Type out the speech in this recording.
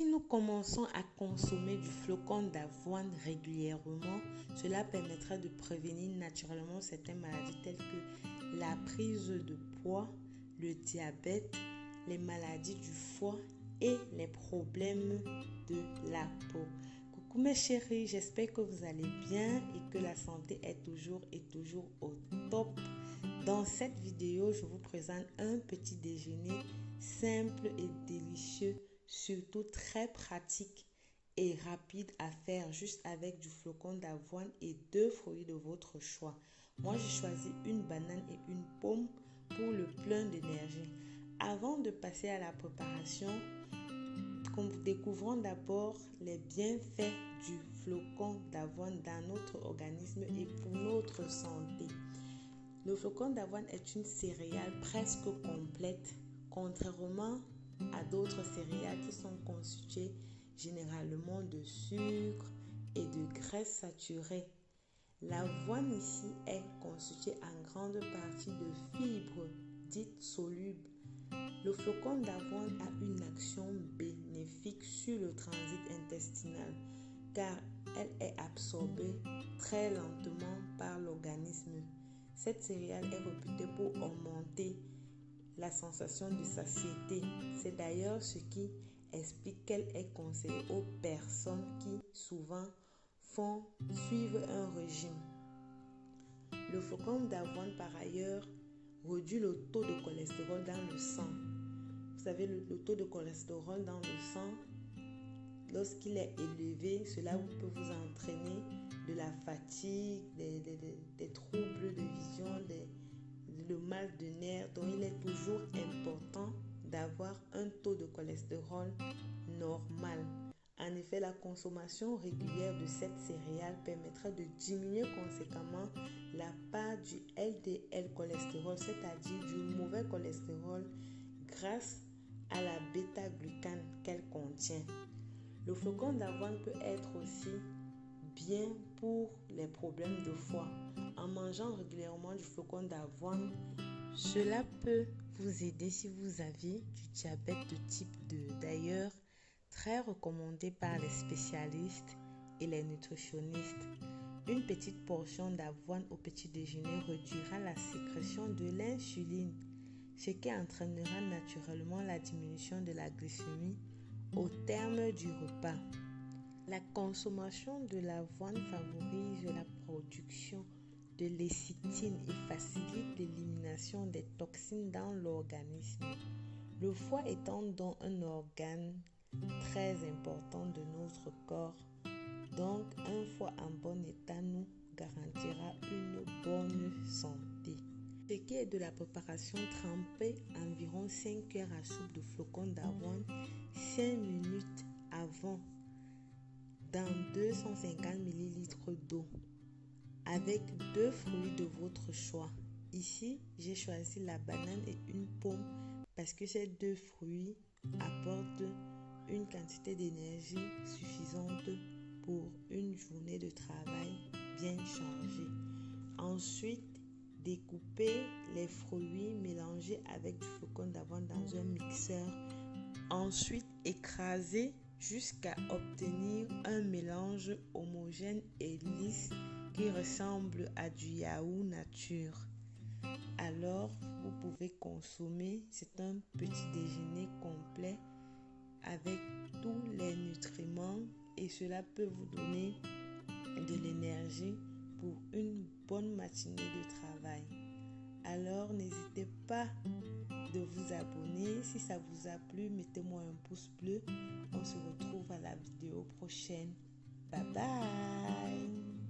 Si nous commençons à consommer du flocon d'avoine régulièrement, cela permettra de prévenir naturellement certaines maladies telles que la prise de poids, le diabète, les maladies du foie et les problèmes de la peau. Coucou mes chéris, j'espère que vous allez bien et que la santé est toujours au top. Dans cette vidéo, je vous présente un petit déjeuner simple et délicieux, surtout très pratique et rapide à faire juste avec du flocon d'avoine et 2 fruits de votre choix. Moi, j'ai choisi une banane et une pomme pour le plein d'énergie. Avant de passer à la préparation, découvrons d'abord les bienfaits du flocon d'avoine dans notre organisme et pour notre santé. Le flocon d'avoine est une céréale presque complète, contrairement à d'autres céréales qui sont constituées généralement de sucre et de graisses saturées. L'avoine ici est constituée en grande partie de fibres dites solubles. Le flocon d'avoine a une action bénéfique sur le transit intestinal car elle est absorbée très lentement par l'organisme. Cette céréale est réputée pour augmenter la sensation de satiété. C'est d'ailleurs ce qui explique qu'elle est conseillée aux personnes qui souvent suivent un régime. Le flocon d'avoine par ailleurs réduit le taux de cholestérol dans le sang. Vous savez, le taux de cholestérol dans le sang, lorsqu'il est élevé, cela peut vous entraîner de la fatigue, des troubles de vision, le mal de nerfs. Donc, il est toujours important d'avoir un taux de cholestérol normal. En effet, la consommation régulière de cette céréale permettra de diminuer conséquemment la part du LDL cholestérol, c'est-à-dire du mauvais cholestérol, grâce à la bêta-glucane qu'elle contient. Le flocon d'avoine peut être aussi bien pour les problèmes de foie. En mangeant régulièrement du flocon d'avoine, cela peut vous aider si vous avez du diabète de type 2. D'ailleurs, très recommandé par les spécialistes et les nutritionnistes. Une petite portion d'avoine au petit déjeuner réduira la sécrétion de l'insuline, ce qui entraînera naturellement la diminution de la glycémie au terme du repas. La consommation de l'avoine favorise la production de lécithine et facilite l'élimination des toxines dans l'organisme. Le foie étant donc un organe très important de notre corps, donc un foie en bon état nous garantira une bonne santé. Ce qui est de la préparation, trempez environ 5 cuillères à soupe de flocons d'avoine 5 minutes avant dans 250 ml d'eau avec 2 fruits de votre choix. Ici, j'ai choisi la banane et une pomme parce que ces 2 fruits apportent une quantité d'énergie suffisante pour une journée de travail bien chargée. Ensuite, découpez les fruits mélangés avec du flocon d'avoine dans un mixeur. Ensuite, écrasez jusqu'à obtenir un mélange homogène et lisse qui ressemble à du yaourt nature. Alors, vous pouvez consommer. C'est un petit déjeuner complet avec tous les nutriments et cela peut vous donner de l'énergie pour une bonne matinée de travail. Alors, n'hésitez pas de vous abonner. Si ça vous a plu, mettez-moi un pouce bleu. On se retrouve à la vidéo prochaine. Bye bye.